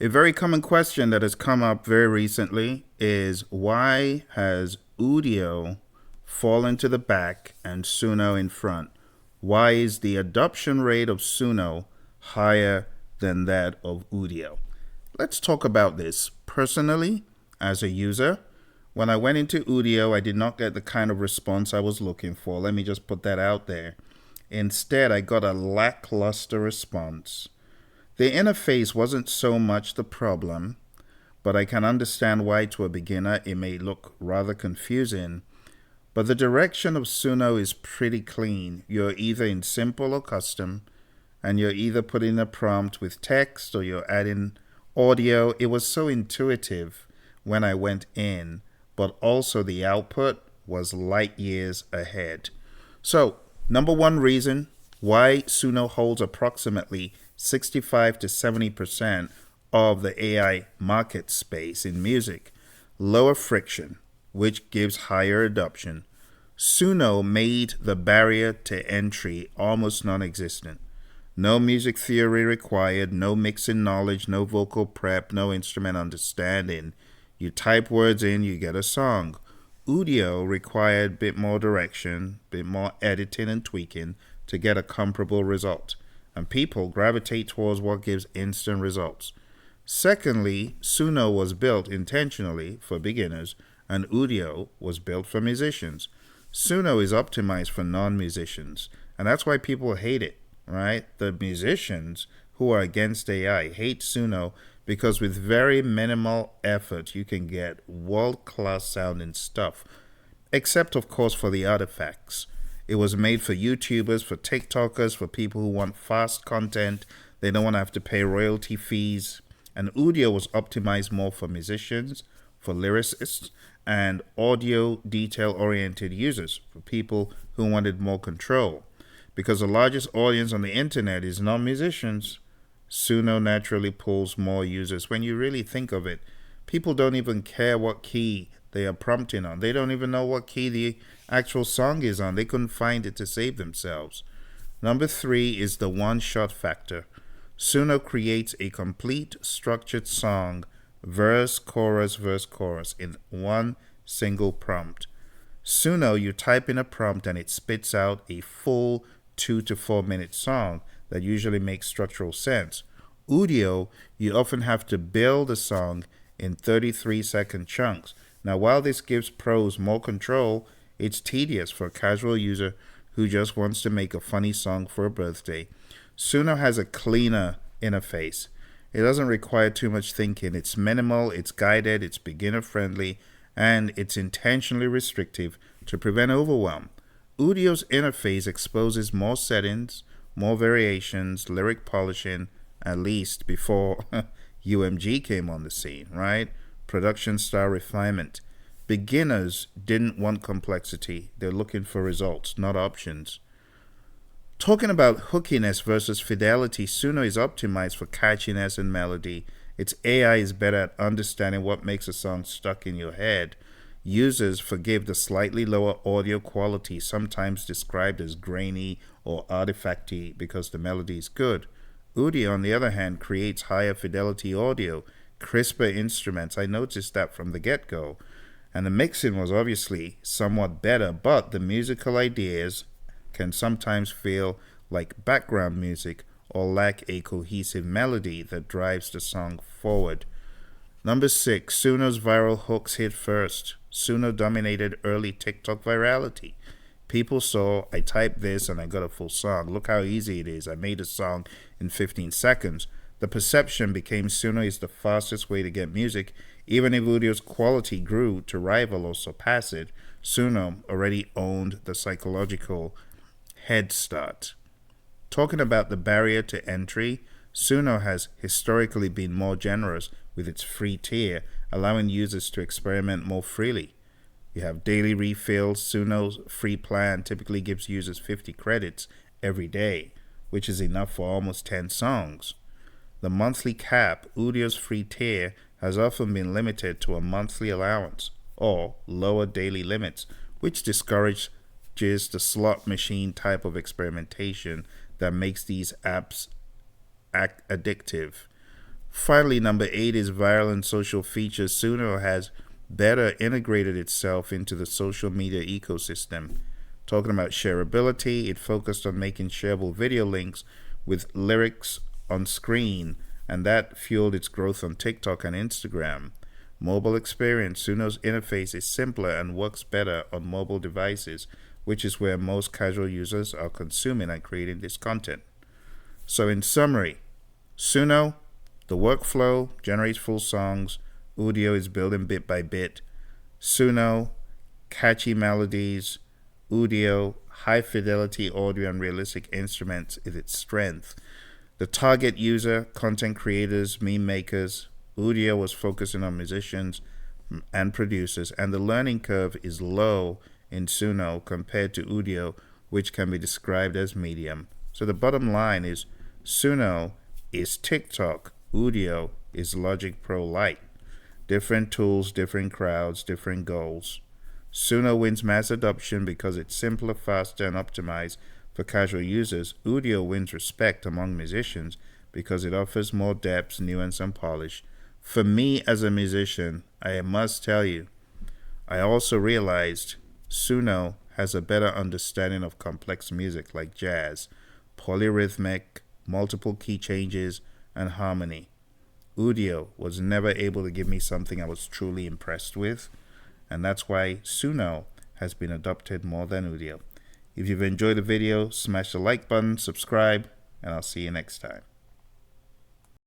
A very common question that has come up very recently is why has Udio fallen to the back and Suno in front? Why is the adoption rate of Suno higher than that of Udio? Let's talk about this. Personally, as a user, when I went into Udio, I did not get the kind of response I was looking for. Let me just put that out there. Instead, I got a lackluster response. The interface wasn't so much the problem, but I can understand why to a beginner it may look rather confusing. But the direction of Suno is pretty clean. You're either in simple or custom, and you're either putting a prompt with text or you're adding audio. It was so intuitive when I went in, but also the output was light years ahead. So, number one reason why Suno holds approximately 65 to 70% of the AI market space in music. Lower friction, which gives higher adoption. Suno made the barrier to entry almost non existent. No music theory required, no mixing knowledge, no vocal prep, no instrument understanding. You type words in, you get a song. Udio required a bit more direction, a bit more editing and tweaking to get a comparable result, and people gravitate towards what gives instant results. Secondly, Suno was built intentionally for beginners, and Udio was built for musicians. Suno is optimized for non-musicians, and that's why people hate it, right? The musicians who are against AI hate Suno because with very minimal effort you can get world-class sounding stuff, except of course for the artifacts. It was made for YouTubers, for TikTokers, for people who want fast content. They don't want to have to pay royalty fees. And Udio was optimized more for musicians, for lyricists, and audio detail-oriented users, for people who wanted more control. Because the largest audience on the internet is non-musicians, Suno naturally pulls more users. When you really think of it, people don't even care what key they are prompting on. They don't even know what key the actual song is on. They couldn't find it to save themselves. Number three is the one-shot factor. Suno creates a complete structured song, verse, chorus, in one single prompt. Suno, you type in a prompt and it spits out a full 2 to 4 minute song that usually makes structural sense. Udio, you often have to build a song in 33-second chunks. Now, while this gives pros more control, it's tedious for a casual user who just wants to make a funny song for a birthday. Suno has a cleaner interface. It doesn't require too much thinking. It's minimal, it's guided, it's beginner friendly, and it's intentionally restrictive to prevent overwhelm. Udio's interface exposes more settings, more variations, lyric polishing, at least before UMG came on the scene, right? Production style refinement. Beginners didn't want complexity. They're looking for results, not options. Talking about hookiness versus fidelity, Suno is optimized for catchiness and melody. Its AI is better at understanding what makes a song stuck in your head. Users forgive the slightly lower audio quality, sometimes described as grainy or artifacty, because the melody is good. Udio, on the other hand, creates higher fidelity audio, crisper instruments. I noticed that from the get-go. And the mixing was obviously somewhat better, but the musical ideas can sometimes feel like background music or lack a cohesive melody that drives the song forward. Number 6, Suno's viral hooks hit first. Suno dominated early TikTok virality. People saw, I typed this and I got a full song. Look how easy it is. I made a song in 15 seconds. The perception became Suno is the fastest way to get music. Even if Udio's quality grew to rival or surpass it, Suno already owned the psychological head start. Talking about the barrier to entry, Suno has historically been more generous with its free tier, allowing users to experiment more freely. You have daily refills. Suno's free plan typically gives users 50 credits every day, which is enough for almost 10 songs. The monthly cap, Udio's free tier, has often been limited to a monthly allowance or lower daily limits, which discourages the slot machine type of experimentation that makes these apps addictive. Finally, number 8 is viral and social features. Suno has better integrated itself into the social media ecosystem. Talking about shareability, it focused on making shareable video links with lyrics on screen, and that fueled its growth on TikTok and Instagram. Mobile experience, Suno's interface is simpler and works better on mobile devices, which is where most casual users are consuming and creating this content. So in summary, Suno, the workflow generates full songs. Udio is building bit by bit. Suno, catchy melodies. Udio, high fidelity audio and realistic instruments is its strength. The target user, content creators, meme makers. Udio was focusing on musicians and producers, and the learning curve is low in Suno compared to Udio, which can be described as medium. So the bottom line is Suno is TikTok, Udio is Logic Pro Lite. Different tools, different crowds, different goals. Suno wins mass adoption because it's simpler, faster, and optimized for casual users. Udio wins respect among musicians because it offers more depth, nuance, and polish. For me as a musician, I must tell you, I also realized Suno has a better understanding of complex music like jazz, polyrhythmic, multiple key changes, and harmony. Udio was never able to give me something I was truly impressed with, and that's why Suno has been adopted more than Udio. If you've enjoyed the video, smash the like button, subscribe, and I'll see you next time.